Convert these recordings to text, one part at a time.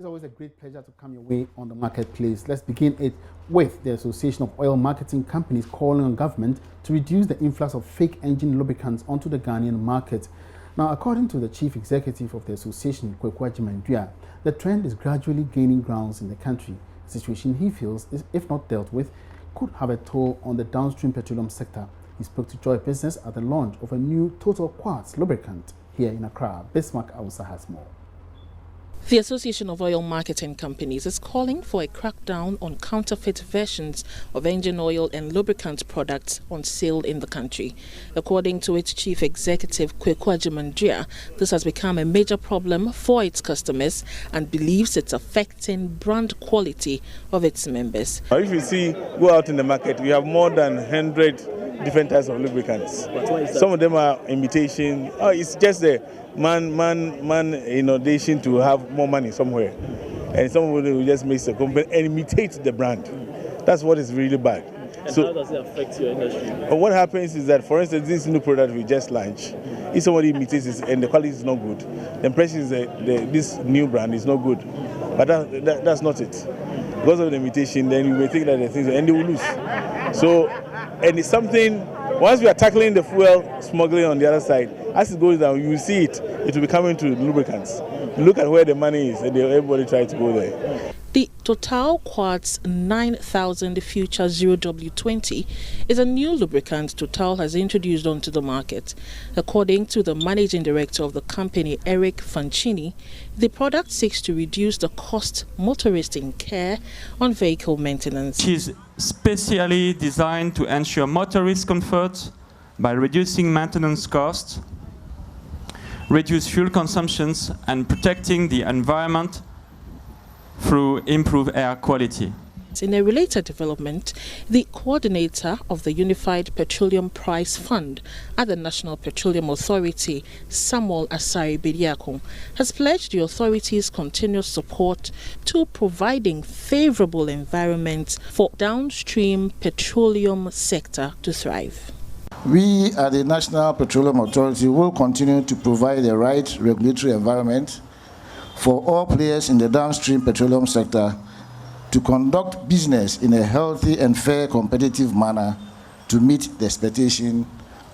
It's always a great pleasure to come your way on the marketplace. Let's begin it with the Association of Oil Marketing Companies calling on government to reduce the influx of fake engine lubricants onto the Ghanaian market. Now, according to the chief executive of the association, the trend is gradually gaining grounds in the country. A situation he feels, if not dealt with, could have a toll on the downstream petroleum sector. He spoke to Joy Business at the launch of a new Total Quartz lubricant here in Accra. Bismarck Awusa has more. The Association of Oil Marketing Companies is calling for a crackdown on counterfeit versions of engine oil and lubricant products on sale in the country. According to its chief executive, this has become a major problem for its customers and believes it's affecting brand quality of its members. If you see, go out in the market, we have more than 100 different types of lubricants. Some of them are imitation. It's just a innovation to have more money somewhere, and some of them will just make the company and imitate the brand. That's what is really bad. And how does it affect your industry? What happens is that, for instance, this new product we just launched, if somebody imitates it and the quality is not good, the impression is that this new brand is not good. But that's not it. Because of the imitation, then you may think that the things, and they will lose. So, and it's something. Once we are tackling the fuel smuggling on the other side, as it goes down, you will see it will be coming to lubricants. Look at where the money is, and everybody tries to go there. The Total Quartz 9000 Future 0W20 is a new lubricant Total has introduced onto the market. According to the managing director of the company, Eric Fancini, the product seeks to reduce the cost motorists incur on vehicle maintenance. It is specially designed to ensure motorist comfort by reducing maintenance costs, reduce fuel consumptions, and protecting the environment through improved air quality. In a related development, the coordinator of the Unified Petroleum Price Fund at the National Petroleum Authority, Samuel Asari Bediako, has pledged the authority's continuous support to providing favorable environments for downstream petroleum sector to thrive. We at the National Petroleum Authority will continue to provide the right regulatory environment for all players in the downstream petroleum sector to conduct business in a healthy and fair competitive manner to meet the expectation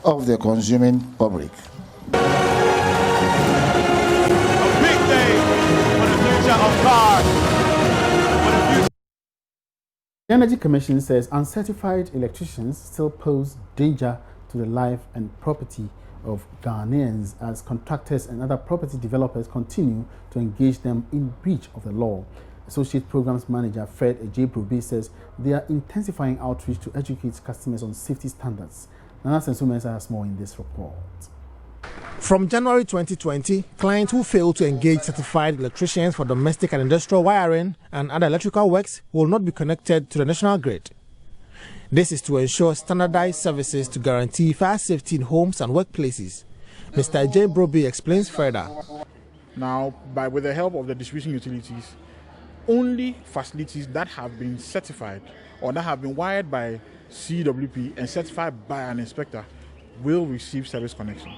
of the consuming public. A big day for the future of cars. The Energy Commission says uncertified electricians still pose danger to the life and property of Ghanaians as contractors and other property developers continue to engage them in breach of the law. Associate Programs Manager Fred Ejebrobe says they are intensifying outreach to educate customers on safety standards. Nana Sensumensa has more in this report. From January 2020, clients who fail to engage certified electricians for domestic and industrial wiring and other electrical works will not be connected to the national grid. This is to ensure standardized services to guarantee fire safety in homes and workplaces. Mr. Ejebrobe explains further. Now, with the help of the distribution utilities, only facilities that have been certified or that have been wired by CWP and certified by an inspector will receive service connection.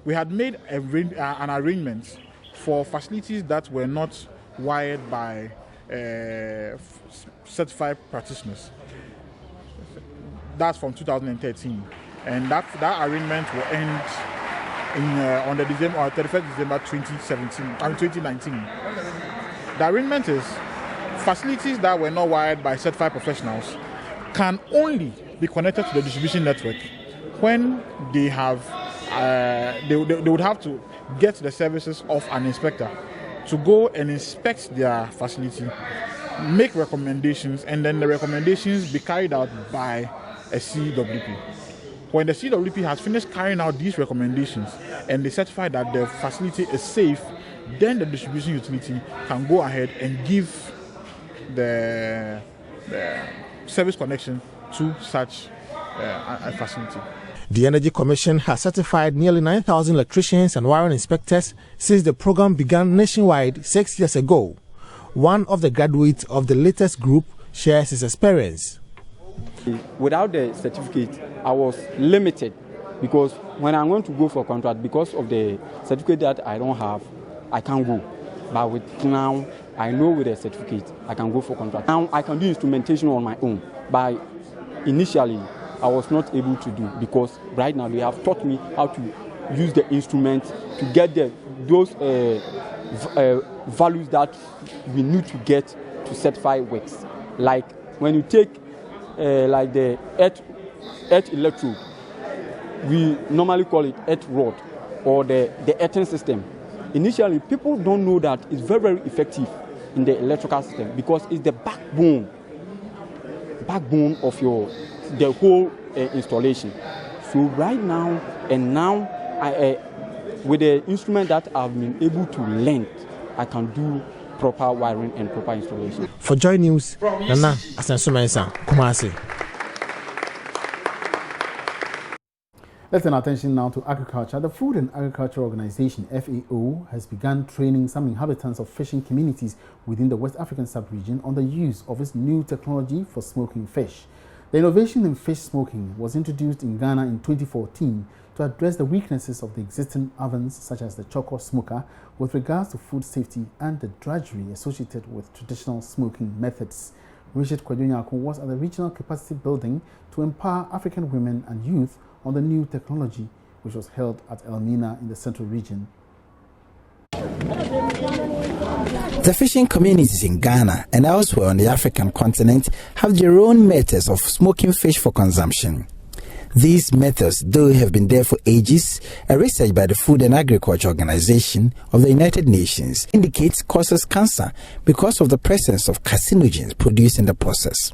We had made an arrangement for facilities that were not wired by certified practitioners. That's from 2013, and that arrangement will end on the 31st December 2019. The arrangement is facilities that were not wired by certified professionals can only be connected to the distribution network when they have they would have to get the services of an inspector to go and inspect their facility, make recommendations, and then the recommendations be carried out by a CWP. When the CWP has finished carrying out these recommendations and they certify that the facility is safe, then the distribution utility can go ahead and give the service connection to such a facility. The Energy Commission has certified nearly 9,000 electricians and wiring inspectors since the program began nationwide 6 years ago. One of the graduates of the latest group shares his experience. Without the certificate, I was limited because when I'm going to go for a contract, because of the certificate that I don't have, I can't go. But with now, I know with a certificate, I can go for contract. Now I can do instrumentation on my own. But initially, I was not able to do because right now they have taught me how to use the instrument to get those values that we need to get to certify works. Like when you take like the earth electrode, we normally call it earth rod or the earthing system. Initially, people don't know that it's very, very effective in the electrical system because it's the backbone of the whole installation. So right now, with the instrument that I've been able to learn, I can do proper wiring and proper installation. For Joy News, Nana Asensumensa, Kumasi. Let's turn our attention now to agriculture. The Food and Agriculture Organization, FAO, has begun training some inhabitants of fishing communities within the West African sub-region on the use of its new technology for smoking fish. The innovation in fish smoking was introduced in Ghana in 2014 to address the weaknesses of the existing ovens such as the Choco smoker with regards to food safety and the drudgery associated with traditional smoking methods. Richard Kwadwonyako was at the regional capacity building to empower African women and youth on the new technology, which was held at Elmina in the Central Region. The fishing communities in Ghana and elsewhere on the African continent have their own methods of smoking fish for consumption. These methods, though have been there for ages, a research by the Food and Agriculture Organization of the United Nations indicates causes cancer because of the presence of carcinogens produced in the process.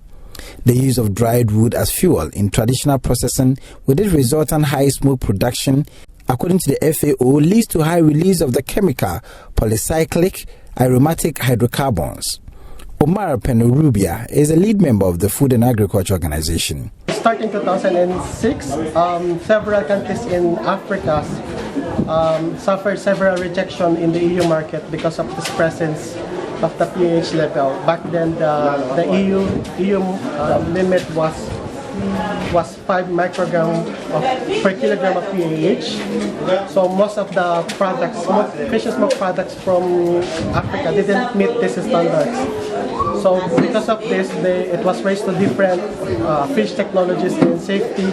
The use of dried wood as fuel in traditional processing with its resultant high smoke production, according to the FAO, leads to high release of the chemical polycyclic aromatic hydrocarbons. Omar Penurubia is a lead member of the Food and Agriculture Organization. Starting 2006, several countries in Africa suffered several rejection in the EU market because of this presence of the pH level. Back then, the EU limit was 5 microgram per kilogram of pH. So most of the products, fish smoke products from Africa didn't meet these standards. So because of this, it was raised to different fish technologies and safety,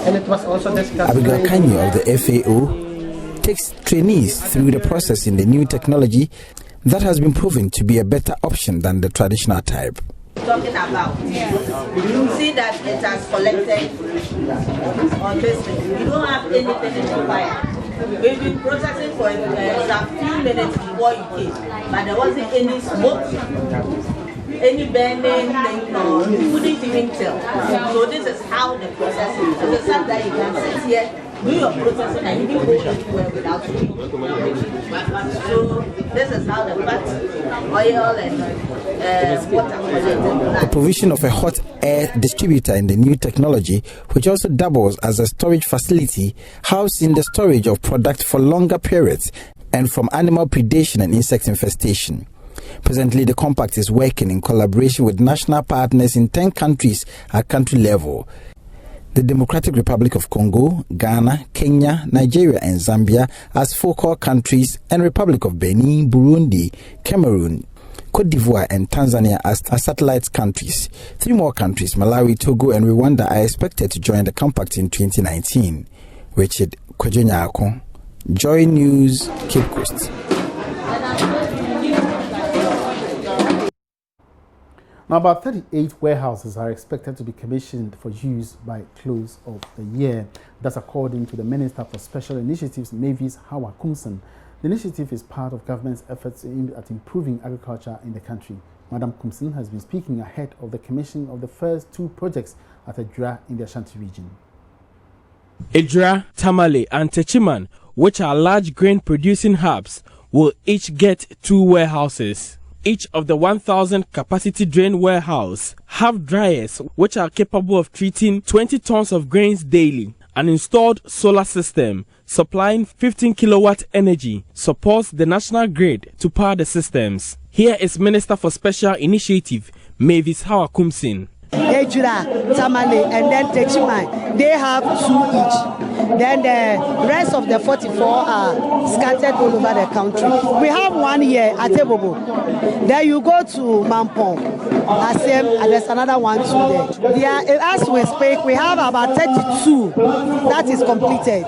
and it was also discussed. Abigail Kanyo of the FAO takes trainees through the process in the new technology that has been proven to be a better option than the traditional type. Talking about, you see that it has collected on this. You don't have anything in the fire. We've been processing for a few minutes before you came, but there wasn't any smoke, any burning, you couldn't even tell. So this is how the process is. So the fact that you can sit here, do your processing and you can go anywhere without smoke. So this is how the fat, oil and water collected. The provision of a hot air distributor in the new technology, which also doubles as a storage facility, housing the storage of product for longer periods and from animal predation and insect infestation. Presently, the compact is working in collaboration with national partners in 10 countries at country level. The Democratic Republic of Congo, Ghana, Kenya, Nigeria and Zambia as focal countries, and Republic of Benin, Burundi, Cameroon, Cote d'Ivoire and Tanzania as satellite countries. 3 more countries, Malawi, Togo and Rwanda, are expected to join the compact in 2019. Richard Kwadwonyako, Joy News, Cape Coast. Now, about 38 warehouses are expected to be commissioned for use by close of the year. That's according to the Minister for Special Initiatives, Mavis Hawa Kumson. The initiative is part of government's efforts aimed at improving agriculture in the country. Madam Kumson has been speaking ahead of the commission of the first 2 projects at Edra in the Ashanti region. Edra, Tamale and Techiman, which are large grain producing hubs, will each get 2 warehouses. Each of the 1,000 capacity drain warehouse have dryers which are capable of treating 20 tons of grains daily. An installed solar system supplying 15 kilowatt energy supports the national grid to power the systems. Here is Minister for Special Initiative, Mavis Hawa Kumson. Ejura, Tamale, and then Techiman, they have 2 each. Then the rest of the 44 are scattered all over the country. We have one here at Ebobo. Then you go to Mampong, Asem, and there's another one too there. As we speak, we have about 32 that is completed.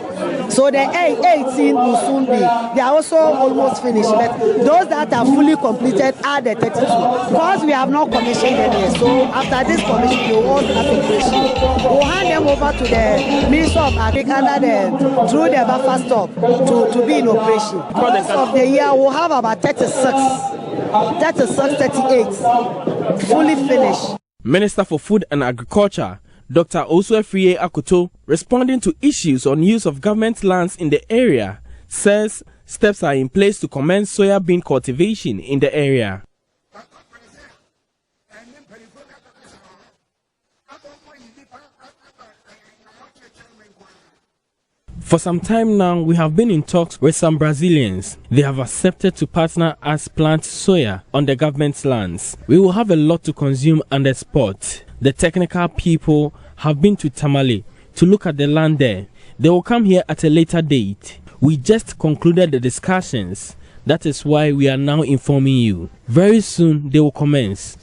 So the 18 will soon be. They are also almost finished. But those that are fully completed are the 32. Because we have not commissioned them yet. So after this commission, they will all start operation. We'll hand them over to the Minister of Agriculture through the buffer stop to be in operation. For the rest of the year, we'll have about 36, 38 fully finished. Minister for Food and Agriculture, Dr. Osuefrie Akoto, responding to issues on use of government lands in the area, says steps are in place to commence soya bean cultivation in the area. For some time now, we have been in talks with some Brazilians. They have accepted to partner us plant soya on the government's lands. We will have a lot to consume and export. The technical people have been to Tamale to look at the land there. They will come here at a later date. We just concluded the discussions. That is why we are now informing you. Very soon they will commence.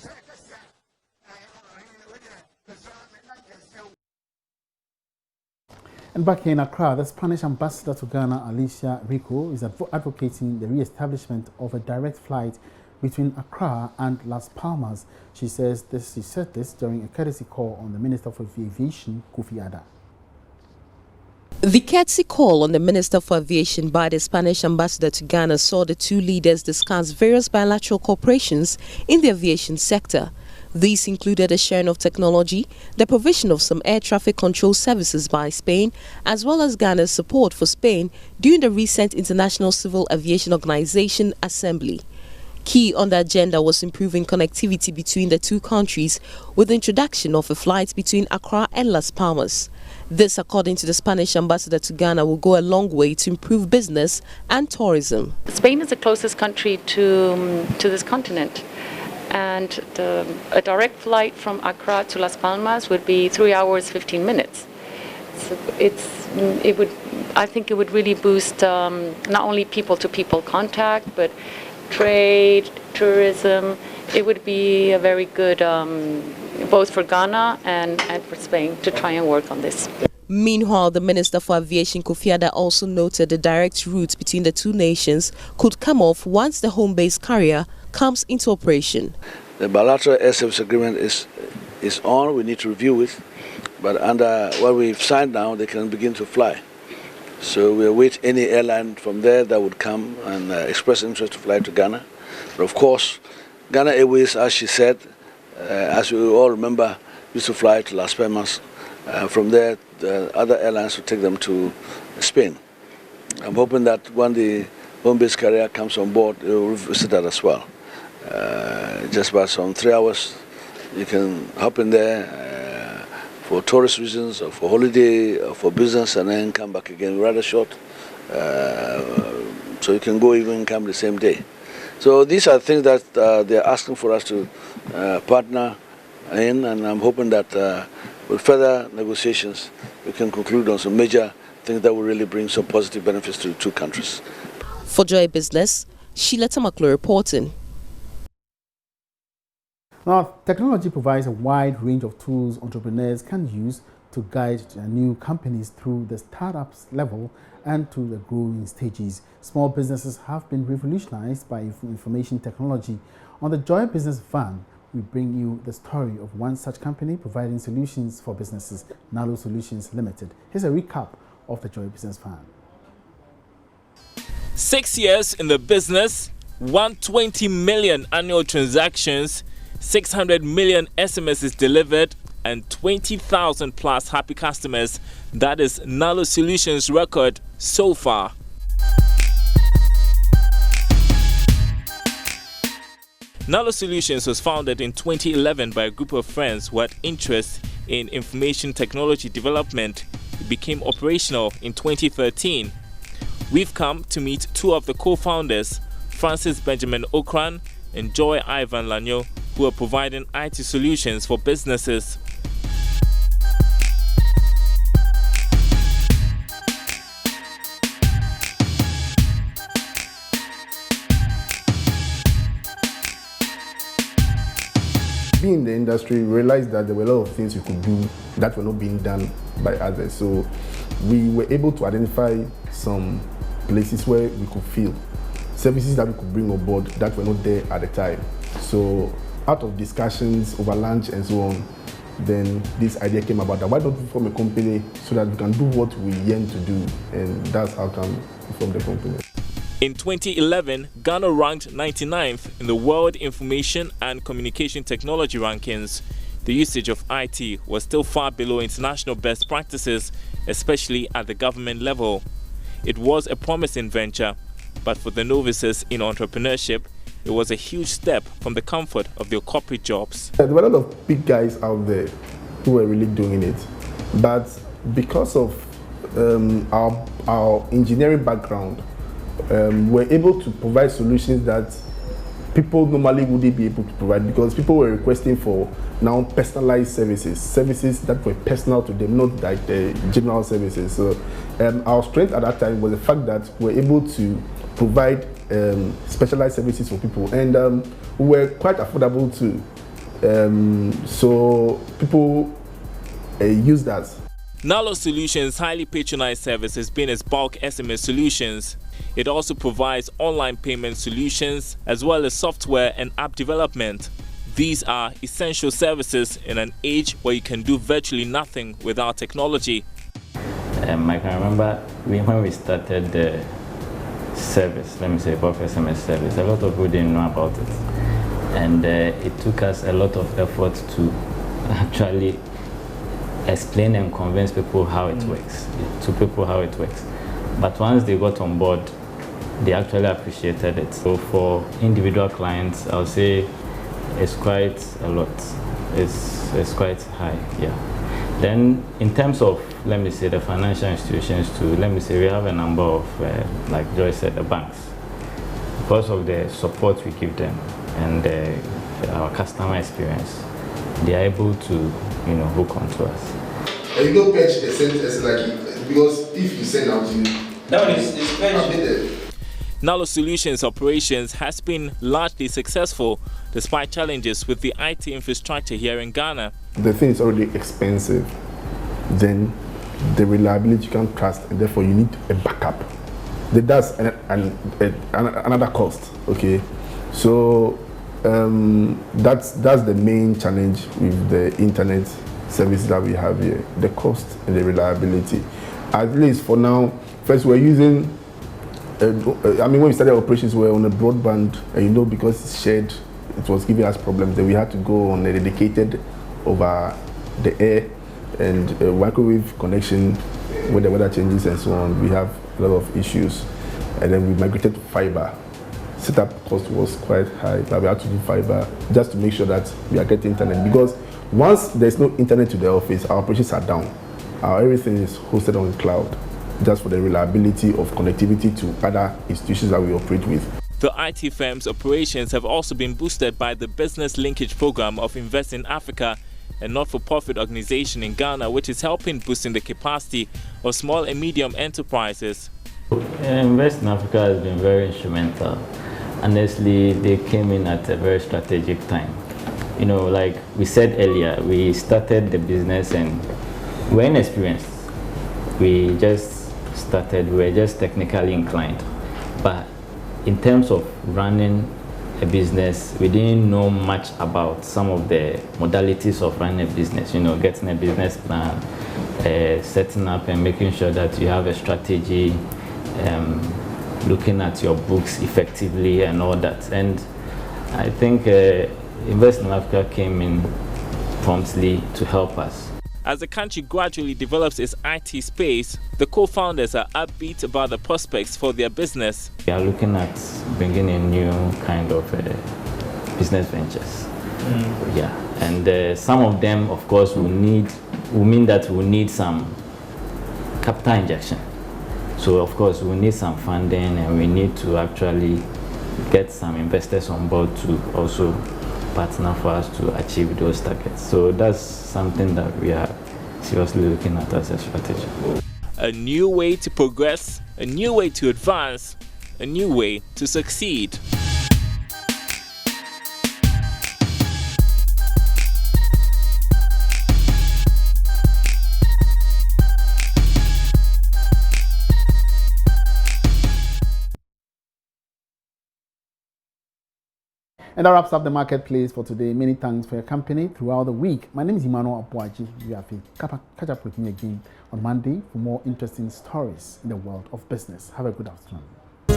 And back here in Accra, the Spanish ambassador to Ghana, Alicia Rico, is advocating the re-establishment of a direct flight between Accra and Las Palmas. She said this during a courtesy call on the Minister for Aviation, Kofi Adda. The courtesy call on the Minister for Aviation by the Spanish ambassador to Ghana saw the two leaders discuss various bilateral cooperations in the aviation sector. These included the sharing of technology, the provision of some air traffic control services by Spain, as well as Ghana's support for Spain during the recent International Civil Aviation Organization Assembly. Key on the agenda was improving connectivity between the two countries with the introduction of a flight between Accra and Las Palmas. This, according to the Spanish ambassador to Ghana, will go a long way to improve business and tourism. Spain is the closest country to this continent. And a direct flight from Accra to Las Palmas would be 3 hours 15 minutes. So I think it would really boost not only people-to-people contact, but trade, tourism. It would be a very good both for Ghana and for Spain to try and work on this. Meanwhile, the Minister for Aviation, Kofi Adda, also noted the direct route between the two nations could come off once the home-based carrier comes into operation. The bilateral air service agreement is on. We need to review it, but under what we've signed now, they can begin to fly. So we await any airline from there that would come and express interest to fly to Ghana. But of course, Ghana Airways, as she said, as we all remember, used to fly to Las Palmas. From there, the other airlines will take them to Spain. I'm hoping that when the home-based carrier comes on board, it will visit that as well. Just about some 3 hours, you can hop in there for tourist reasons, or for holiday, or for business, and then come back again. Rather short, so you can go even come the same day. So these are things that they're asking for us to partner in, and I'm hoping that with further negotiations, we can conclude on some major things that will really bring some positive benefits to the two countries. For Joy Business, Sheila Tamaklo reporting. Now, technology provides a wide range of tools entrepreneurs can use to guide their new companies through the startups level and to the growing stages. Small businesses have been revolutionized by information technology. On the Joy Business Van, we bring you the story of one such company providing solutions for businesses, Nalo Solutions Limited. Here's a recap of the Joy Business Van. 6 years in the business, 120 million annual transactions, 600 million SMSs delivered, and 20,000 plus happy customers. That is Nalo Solutions' record so far. Nalo Solutions was founded in 2011 by a group of friends who had interest in information technology development. It became operational in 2013. We've come to meet two of the co-founders, Francis Benjamin Okran and Joy Ivan Lanyo, who are providing IT solutions for businesses. being in the industry, we realized that there were a lot of things we could do that were not being done by others. So we were able to identify some places where we could fill services that we could bring on board that were not there at the time. So out of discussions over lunch and so on, then this idea came about that why don't we form a company so that we can do what we yearn to do, and that's how come we formed the company. In 2011, Ghana ranked 99th in the World Information and Communication Technology rankings. The usage of IT was still far below international best practices, especially at the government level. It was a promising venture, but for the novices in entrepreneurship, it was a huge step from the comfort of their corporate jobs. There were a lot of big guys out there who were really doing it, but because of our engineering background, we're able to provide solutions that people normally wouldn't be able to provide, because people were requesting for now personalized services that were personal to them, not like the general services. So our strength at that time was the fact that we're able to provide specialized services for people, and we were quite affordable too. So people use that. Nalo Solutions' highly patronized service has been its bulk SMS solutions. It also provides online payment solutions as well as software and app development. These are essential services in an age where you can do virtually nothing without technology. I can remember when we started the service, let me say bulk SMS service, a lot of people didn't know about it. And it took us a lot of effort to actually explain and convince people how it works, But once they got on board, they actually appreciated it. So for individual clients, I'll say it's quite a lot. It's quite high, yeah. Then in terms of, let me say, the financial institutions too, let me say we have a number of, like Joy said, the banks. Because of the support we give them and our customer experience, they are able to, hook onto us. And you don't patch the sentence like, because if you send out you, no, it's patched. Nalo Solutions operations has been largely successful despite challenges with the IT infrastructure here in Ghana. The thing is already expensive, then the reliability you can't trust, and therefore you need a backup. That's another cost, okay? So that's the main challenge with the internet service that we have here, the cost and the reliability. At least for now, first we're using, when we started operations, we were on a broadband, and because it's shared, it was giving us problems. Then we had to go on a dedicated over the air and a microwave connection with the weather changes and so on. We have a lot of issues. And then we migrated to fiber. Setup cost was quite high, but we had to do fiber just to make sure that we are getting internet. Because once there's no internet to the office, our operations are down. Everything is hosted on the cloud, just for the reliability of connectivity to other institutions that we operate with. The IT firm's operations have also been boosted by the Business Linkage Program of Invest in Africa, a not-for-profit organization in Ghana which is helping boosting the capacity of small and medium enterprises. Invest in Africa has been very instrumental. Honestly, they came in at a very strategic time. Like we said earlier, we started the business and we're inexperienced. We just started, we were just technically inclined. But in terms of running a business, we didn't know much about some of the modalities of running a business, getting a business plan, setting up and making sure that you have a strategy, looking at your books effectively and all that. And I think Invest in Africa came in promptly to help us. As the country gradually develops its IT space, the co-founders are upbeat about the prospects for their business. We are looking at bringing in new kind of business ventures. Yeah, and some of them, of course, will mean that we'll need some capital injection. So, of course, we need some funding, and we need to actually get some investors on board to also partner for us to achieve those targets. So that's something that we are seriously looking at as a strategy. A new way to progress, a new way to advance, a new way to succeed. And that wraps up the marketplace for today. Many thanks for your company throughout the week. My name is Emmanuel Abuaji. You have to catch up with me again on Monday for more interesting stories in the world of business. Have a good afternoon.